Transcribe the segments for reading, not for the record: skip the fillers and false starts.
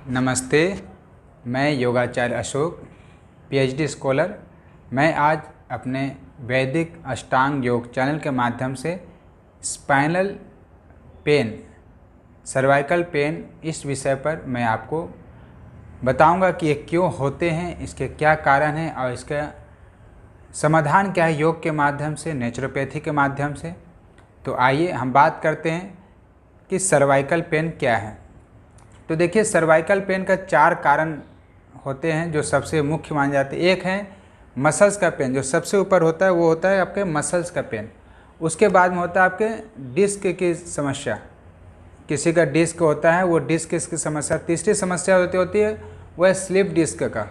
नमस्ते, मैं योगाचार्य Ashok, PhD scholar. मैं आज अपने वैदिक अष्टांग योग चैनल के माध्यम से स्पाइनल पेन, सर्वाइकल पेन, इस विषय पर मैं आपको बताऊंगा कि ये क्यों होते हैं, इसके क्या कारण हैं और इसका समाधान क्या है योग के माध्यम से, नेचुरोपैथी के माध्यम से। तो आइए हम बात करते हैं कि सर्वाइकल पेन क्या है। तो देखिए, सर्वाइकल पेन का 4 कारण होते हैं जो सबसे मुख्य माने जाते हैं। एक है मसल्स का पेन, जो सबसे ऊपर होता है वो होता है आपके मसल्स का पेन। उसके बाद में होता है आपके डिस्क की समस्या, किसी का डिस्क होता है वो डिस्क की समस्या। तीसरी समस्या होती है वह स्लिप डिस्क का,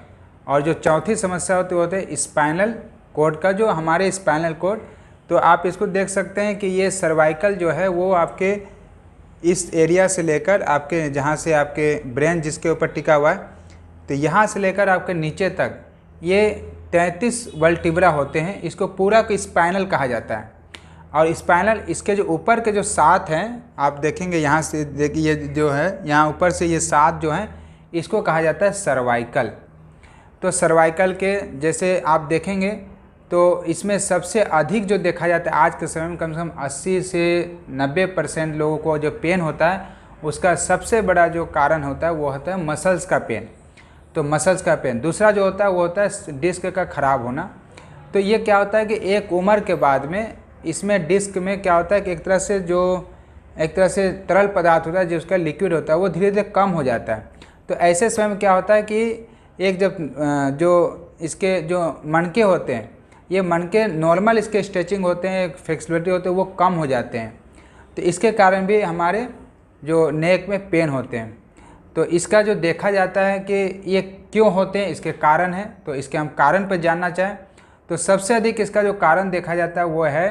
और जो चौथी समस्या होती है स्पाइनल कॉर्ड का, जो हमारे स्पाइनल कॉर्ड। तो आप इसको देख सकते हैं कि ये सर्वाइकल जो है वो आपके इस एरिया से लेकर आपके जहाँ से आपके ब्रेन जिसके ऊपर टिका हुआ है, तो यहाँ से लेकर आपके नीचे तक ये 33 वर्टिब्रा होते हैं। इसको पूरा को स्पाइनल कहा जाता है। और स्पाइनल, इसके जो ऊपर के जो 7 हैं, आप देखेंगे यहाँ से, देखिए ये जो है यहाँ ऊपर से ये 7 जो हैं, इसको कहा जाता है सर्वाइकल। तो सर्वाइकल के जैसे आप देखेंगे तो इसमें सबसे अधिक जो देखा जाता है आज के समय में, कम से कम 80 से 90% लोगों को जो पेन होता है उसका सबसे बड़ा जो कारण होता है वो होता है मसल्स का पेन। तो मसल्स का पेन। दूसरा जो होता है वो होता है डिस्क का ख़राब होना। तो ये क्या होता है कि एक उम्र के बाद में इसमें डिस्क में क्या होता है कि एक तरह से तरल पदार्थ होता है, जो उसका लिक्विड होता है वो धीरे धीरे कम हो जाता है। तो ऐसे समय में क्या होता है कि एक जब जो इसके जो मणके होते हैं, ये मणके नॉर्मल इसके स्ट्रेचिंग होते हैं, फ्लेक्सिबिलिटी होते हैं, वो कम हो जाते हैं। तो इसके कारण भी हमारे जो नेक में पेन होते हैं। तो इसका जो देखा जाता है कि ये क्यों होते हैं, इसके कारण हैं। तो इसके हम कारण पर जानना चाहें तो सबसे अधिक इसका जो कारण देखा जाता है वो है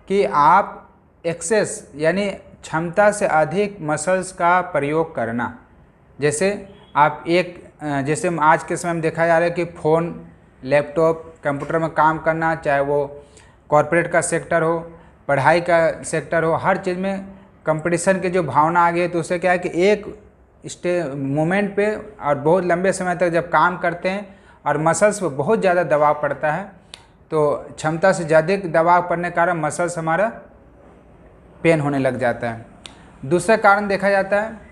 कि आप एक्सेस यानी क्षमता से अधिक मसल्स का प्रयोग करना। जैसे आप जैसे आज के समय में देखा जा रहा है कि फ़ोन, लैपटॉप, कंप्यूटर में काम करना, चाहे वो कॉरपोरेट का सेक्टर हो, पढ़ाई का सेक्टर हो, हर चीज़ में कंपटीशन की जो भावना आ गई है। तो उससे क्या है कि एक मोमेंट पे और बहुत लंबे समय तक जब काम करते हैं और मसल्स पे बहुत ज़्यादा दबाव पड़ता है, तो क्षमता से ज़्यादा दबाव पड़ने के कारण मसल्स हमारा पेन होने लग जाता है। दूसरा कारण देखा जाता है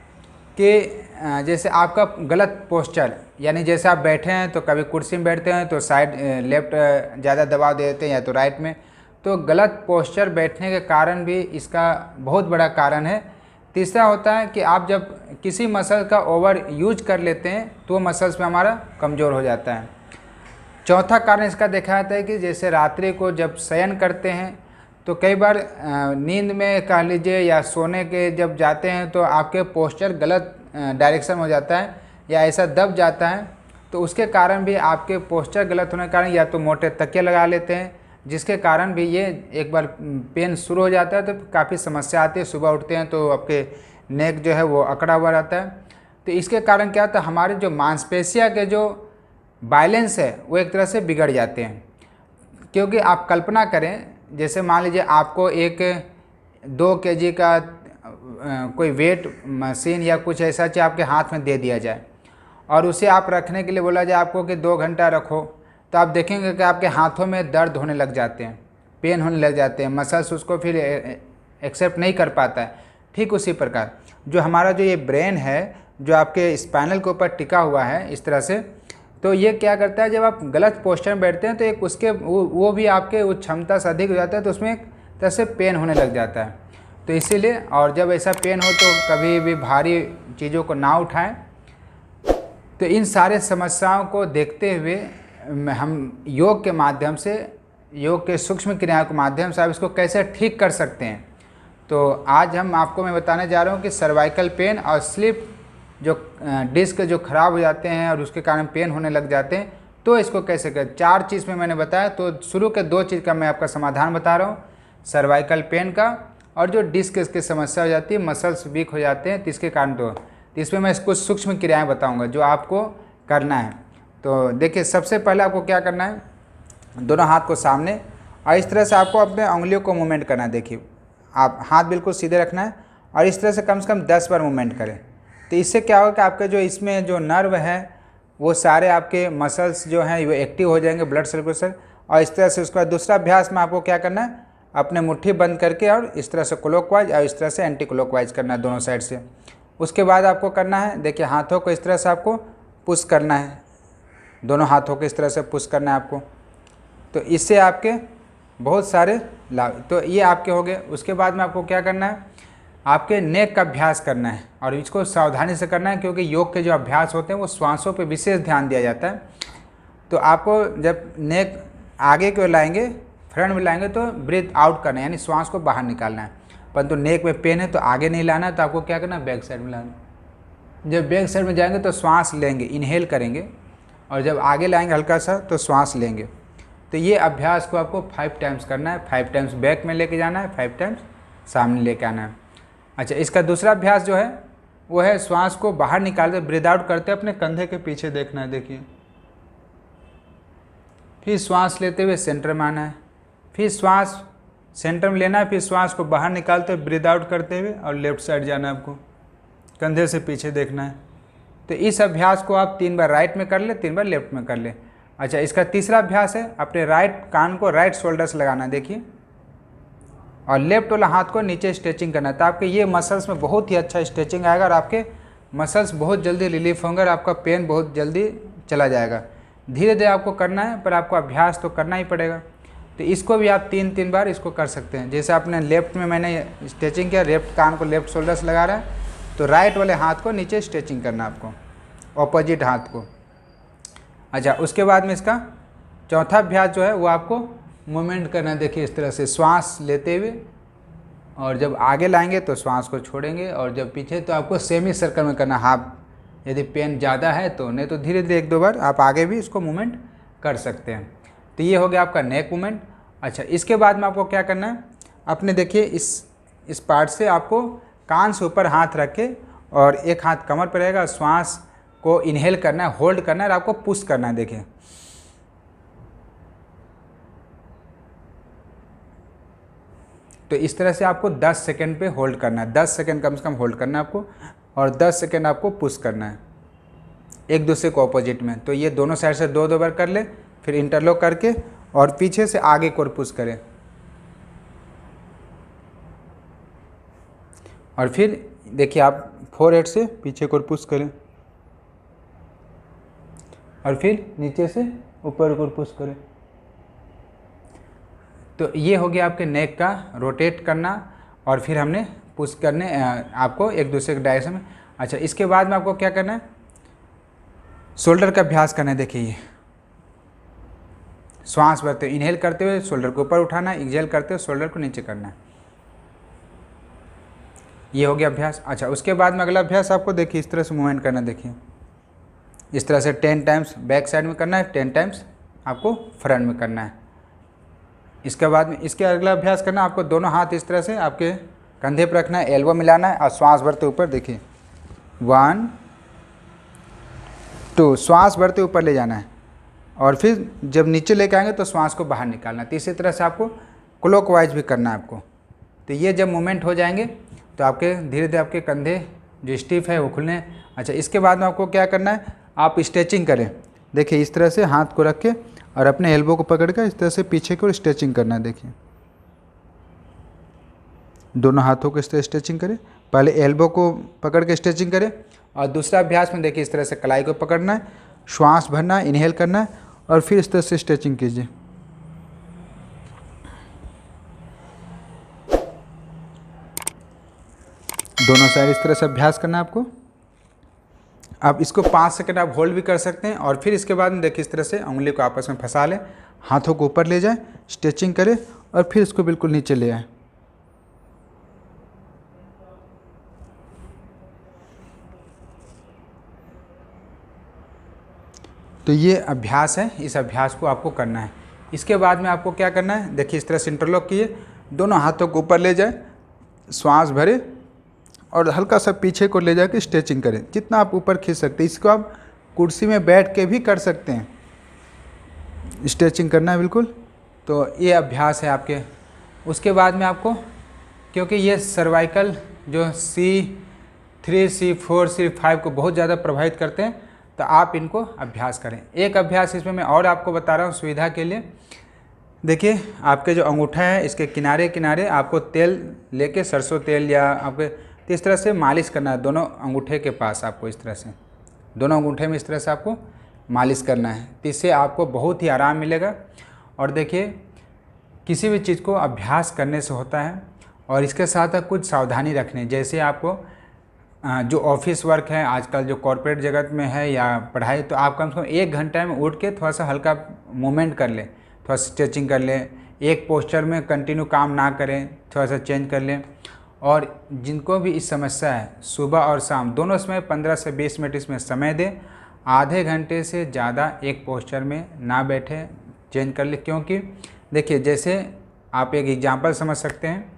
कि जैसे आपका गलत पोस्चर, यानी जैसे आप बैठे हैं तो कभी कुर्सी में बैठते हैं तो साइड लेफ्ट ज़्यादा दबाव दे देते हैं या तो राइट में। तो गलत पोस्चर बैठने के कारण भी इसका बहुत बड़ा कारण है। तीसरा होता है कि आप जब किसी मसल का ओवर यूज कर लेते हैं तो मसल्स में हमारा कमज़ोर हो जाता है। चौथा कारण इसका देखा जाता है कि जैसे रात्रि को जब शयन करते हैं तो कई बार नींद में कह लीजिए या सोने के जब जाते हैं तो आपके पोस्चर गलत डायरेक्शन हो जाता है या ऐसा दब जाता है। तो उसके कारण भी आपके पोस्चर गलत होने के कारण या तो मोटे तकिए लगा लेते हैं, जिसके कारण भी ये एक बार पेन शुरू हो जाता है तो काफ़ी समस्या आती है। सुबह उठते हैं तो आपके नेक जो है वो अकड़ा हुआ रहता है। तो इसके कारण क्या होता है, हमारे जो मांसपेशियाँ के जो बैलेंस है वो एक तरह से बिगड़ जाते हैं। क्योंकि आप कल्पना करें, जैसे मान लीजिए आपको एक 2 kg का कोई वेट मशीन या कुछ ऐसा चीज़ आपके हाथ में दे दिया जाए और उसे आप रखने के लिए बोला जाए आपको कि 2 घंटा रखो, तो आप देखेंगे कि आपके हाथों में दर्द होने लग जाते हैं, पेन होने लग जाते हैं, मसल्स उसको फिर एक्सेप्ट नहीं कर पाता है। ठीक उसी प्रकार जो हमारा जो ये ब्रेन है, जो आपके स्पाइनल के ऊपर टिका हुआ है इस तरह से, तो ये क्या करता है, जब आप गलत पोस्चर में बैठते हैं तो एक उसके वो भी आपके उस क्षमता से अधिक हो जाता है, तो उसमें एक तरह से पेन होने लग जाता है। तो इसीलिए, और जब ऐसा पेन हो तो कभी भी भारी चीज़ों को ना उठाएं। तो इन सारे समस्याओं को देखते हुए हम योग के माध्यम से, योग के सूक्ष्म क्रियाओं के माध्यम से आप इसको कैसे ठीक कर सकते हैं। तो आज मैं बताने जा रहा हूँ कि सर्वाइकल पेन और स्लिप जो डिस्क जो ख़राब हो जाते हैं और उसके कारण पेन होने लग जाते हैं, तो इसको कैसे करें। 4 चीज़ में मैंने बताया, तो शुरू के 2 चीज़ का मैं आपका समाधान बता रहा हूँ, सर्वाइकल पेन का और जो डिस्क की समस्या हो जाती है, मसल्स वीक हो जाते हैं, तो इसके कारण। तो इसमें मैं कुछ सूक्ष्म क्रियाएं बताऊंगा जो आपको करना है। तो देखिए, सबसे पहले आपको क्या करना है, दोनों हाथ को सामने और इस तरह से आपको अपने उंगलियों को मूवमेंट करना है। देखिए, आप हाथ बिल्कुल सीधे रखना है और इस तरह से कम 10 बार मूवमेंट करें। तो इससे क्या होगा कि आपके जो इसमें जो नर्व है वो सारे आपके मसल्स जो हैं वो एक्टिव हो जाएंगे, ब्लड सर्कुलेशन। और इस तरह से उसके बाद दूसरा अभ्यास में आपको क्या करना है, अपने मुट्ठी बंद करके और इस तरह से क्लॉकवाइज और इस तरह से एंटी क्लॉकवाइज करना है दोनों साइड से। उसके बाद आपको करना है, देखिए हाथों को इस तरह से आपको पुश करना है, दोनों हाथों को इस तरह से पुश करना है आपको। तो इससे आपके बहुत सारे लाभ, तो ये आपके हो गए। उसके बाद में आपको क्या करना है, आपके नेक का अभ्यास करना है और इसको सावधानी से करना है, क्योंकि योग के जो अभ्यास होते हैं वो श्वासों पे विशेष ध्यान दिया जाता है। तो आपको जब नेक आगे की ओर लाएंगे, फ्रंट में लाएंगे तो ब्रीथ आउट करना है, यानी श्वास को बाहर निकालना है। परंतु नेक में पेन है तो आगे नहीं लाना है, तो आपको क्या करना है, बैक साइड में लाना। जब बैक साइड में जाएंगे तो श्वास लेंगे, इनहेल करेंगे, और जब आगे लाएंगे हल्का सा तो श्वास लेंगे। तो ये अभ्यास को आपको 5 टाइम्स करना है, 5 टाइम्स बैक में लेके जाना है, 5 टाइम्स सामने लेके आना है। अच्छा, इसका दूसरा अभ्यास जो है वो है श्वास को बाहर निकालते, ब्रीथ आउट करते अपने कंधे के पीछे देखना है, देखिए। फिर श्वास लेते हुए सेंटर में आना है, फिर श्वास सेंटर में लेना है, फिर श्वास को बाहर निकालते हुए ब्रीथ आउट करते हुए और लेफ्ट साइड जाना है, आपको कंधे से पीछे देखना है। तो इस अभ्यास को आप 3 बार राइट में कर ले, 3 बार लेफ्ट में कर ले। अच्छा, इसका तीसरा अभ्यास है अपने राइट कान को राइट शोल्डर से लगाना है, देखिए, और लेफ्ट वाला हाथ को नीचे स्ट्रेचिंग करना है। तो आपके ये मसल्स में बहुत ही अच्छा स्ट्रेचिंग आएगा और आपके मसल्स बहुत जल्दी रिलीफ होंगे और आपका पेन बहुत जल्दी चला जाएगा। धीरे धीरे आपको करना है, पर आपको अभ्यास तो करना ही पड़ेगा। तो इसको भी आप 3-3 बार इसको कर सकते हैं। जैसे आपने लेफ्ट में मैंने स्ट्रेचिंग किया, लेफ्ट कान को लेफ्ट शोल्डर से लगा रहा है, तो राइट वाले हाथ को नीचे स्ट्रेचिंग करना है आपको, ऑपोजिट हाथ को। अच्छा, उसके बाद में इसका चौथा अभ्यास जो है वो आपको मूवमेंट करना है, देखिए इस तरह से श्वास लेते हुए, और जब आगे लाएंगे तो श्वास को छोड़ेंगे, और जब पीछे तो आपको सेमी सर्कल में करना, हाफ। यदि पेन ज़्यादा है तो, नहीं तो धीरे धीरे 1-2 बार आप आगे भी इसको मूवमेंट कर सकते हैं। तो ये हो गया आपका नेक मूवमेंट। अच्छा, इसके बाद में आपको क्या करना है, अपने देखिए इस पार्ट से आपको कान से ऊपर हाथ रख के और एक हाथ कमर पर रहेगा, श्वास को इनहेल करना है, होल्ड करना है और आपको पुश करना है, देखिए। तो इस तरह से आपको 10 सेकंड पे होल्ड करना है, 10 सेकंड कम से कम होल्ड करना है आपको, और 10 सेकंड आपको पुश करना है एक दूसरे को ऑपोजिट में। तो ये दोनों साइड से 2-2 बार कर ले, फिर इंटरलॉक करके और पीछे से आगे को पुश करें, और फिर देखिए आप फोरहेड से पीछे को पुश करें और फिर नीचे से ऊपर को पुश करें। तो ये हो गया आपके नेक का रोटेट करना, और फिर हमने पुश करने आपको एक दूसरे के डायरेक्शन में। अच्छा, इसके बाद में आपको क्या करना है, शोल्डर का अभ्यास करना है। देखिए, श्वास भरते हुए इनहेल करते हुए शोल्डर को ऊपर उठाना है, एक्सहेल करते हुए शोल्डर को नीचे करना है। ये हो गया अभ्यास। अच्छा, उसके बाद में अगला अभ्यास आपको देखिए इस तरह से मूवमेंट करना है, देखिए इस तरह से 10 टाइम्स बैक साइड में करना है, 10 टाइम्स आपको फ्रंट में करना है। इसके बाद में इसके अगला अभ्यास करना, आपको दोनों हाथ इस तरह से आपके कंधे पर रखना है, एल्बो मिलाना है और श्वास भरते ऊपर, देखिए 1 2, श्वास भरते ऊपर ले जाना है, और फिर जब नीचे लेके आएंगे तो श्वास को बाहर निकालना है। तो इसी तरह से आपको क्लॉकवाइज भी करना है आपको। तो ये जब मूवमेंट हो जाएंगे तो आपके धीरे धीरे आपके कंधे जो स्टिफ है वो खुलने। अच्छा, इसके बाद में आपको क्या करना है, आप स्ट्रेचिंग करें, देखिए इस तरह से हाथ को रख के और अपने एल्बो को पकड़ कर इस तरह से पीछे की ओर स्ट्रेचिंग करना है। देखिए दोनों हाथों को इस तरह स्ट्रेचिंग करें, पहले एल्बो को पकड़ के स्ट्रेचिंग करें, और दूसरा अभ्यास में देखिए इस तरह से कलाई को पकड़ना है, श्वास भरना है, इनहेल करना है, और फिर इस तरह से स्ट्रेचिंग कीजिए। दोनों साइड इस तरह से अभ्यास करना है आपको। आप इसको 5 सेकंड आप होल्ड भी कर सकते हैं, और फिर इसके बाद में देखिए इस तरह से उंगली को आपस में फंसा लें, हाथों को ऊपर ले जाएं, स्ट्रेचिंग करें और फिर इसको बिल्कुल नीचे ले आएं। तो ये अभ्यास है, इस अभ्यास को आपको करना है। इसके बाद में आपको क्या करना है, देखिए इस तरह से इंटरलॉक किए, दोनों हाथों को ऊपर ले जाए, श्वास भरे और हल्का सा पीछे को ले जाकर स्ट्रेचिंग करें, जितना आप ऊपर खींच सकते हैं। इसको आप कुर्सी में बैठ के भी कर सकते हैं, स्ट्रेचिंग करना है बिल्कुल। तो ये अभ्यास है आपके। उसके बाद में आपको, क्योंकि ये सर्वाइकल जो 3C 4C 5 को बहुत ज़्यादा प्रभावित करते हैं, तो आप इनको अभ्यास करें। एक अभ्यास इसमें मैं और आपको बता रहा हूँ सुविधा के लिए। देखिए, आपके जो अंगूठा है इसके किनारे किनारे आपको तेल लेके, सरसों तेल या आपके, तो इस तरह से मालिश करना है दोनों अंगूठे के पास। आपको इस तरह से दोनों अंगूठे में इस तरह से आपको मालिश करना है, तो इससे आपको बहुत ही आराम मिलेगा। और देखिए, किसी भी चीज़ को अभ्यास करने से होता है, और इसके साथ साथ कुछ सावधानी रखनी, जैसे आपको जो ऑफिस वर्क है आजकल जो कॉर्पोरेट जगत में है या पढ़ाई, तो आप कम से कम 1 घंटे में उठ के थोड़ा सा हल्का मूवमेंट कर लें, थोड़ा स्ट्रेचिंग कर लें, एक पोस्चर में कंटिन्यू काम ना करें, थोड़ा सा चेंज कर लें। और जिनको भी इस समस्या है, सुबह और शाम दोनों समय 15 से 20 मिनट इसमें समय दें। आधे घंटे से ज़्यादा एक पोस्चर में ना बैठे, चेंज कर ले। क्योंकि देखिए, जैसे आप एक एग्जांपल समझ सकते हैं,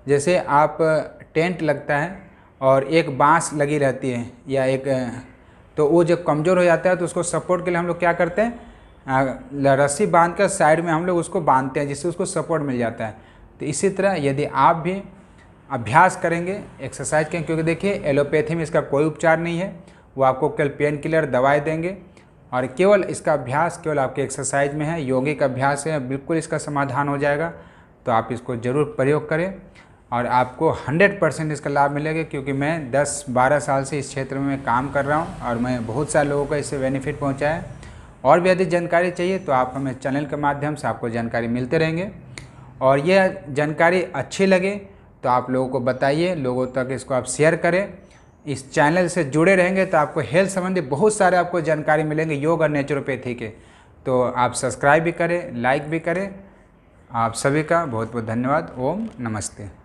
जैसे आप टेंट लगता है और एक बांस लगी रहती है या एक, तो वो जब कमज़ोर हो जाता है तो उसको सपोर्ट के लिए हम लोग क्या करते हैं, रस्सी बांध कर साइड में हम लोग उसको बांधते हैं, जिससे उसको सपोर्ट मिल जाता है। तो इसी तरह यदि आप भी अभ्यास करेंगे, एक्सरसाइज करेंगे, क्योंकि देखिए एलोपैथी में इसका कोई उपचार नहीं है, वो आपको केवल पेन किलर दवाई देंगे, और केवल इसका अभ्यास केवल आपके एक्सरसाइज में है, योगिक अभ्यास है, बिल्कुल इसका समाधान हो जाएगा। तो आप इसको ज़रूर प्रयोग करें और आपको 100% इसका लाभ मिलेगा। क्योंकि मैं 10-12 साल से इस क्षेत्र में काम कर रहा हूं और मैं बहुत सारे लोगों को इससे बेनिफिट पहुंचा है। और भी अधिक जानकारी चाहिए तो आप हमें चैनल के माध्यम से आपको जानकारी मिलते रहेंगे। और यह जानकारी अच्छी लगे तो आप लोगों को बताइए, लोगों तक इसको आप शेयर करें। इस चैनल से जुड़े रहेंगे तो आपको हेल्थ संबंधी बहुत सारे आपको जानकारी मिलेंगे, योग और नेचुरोपैथी के। तो आप सब्सक्राइब भी करें, लाइक भी करें। आप सभी का बहुत बहुत धन्यवाद। ओम नमस्ते।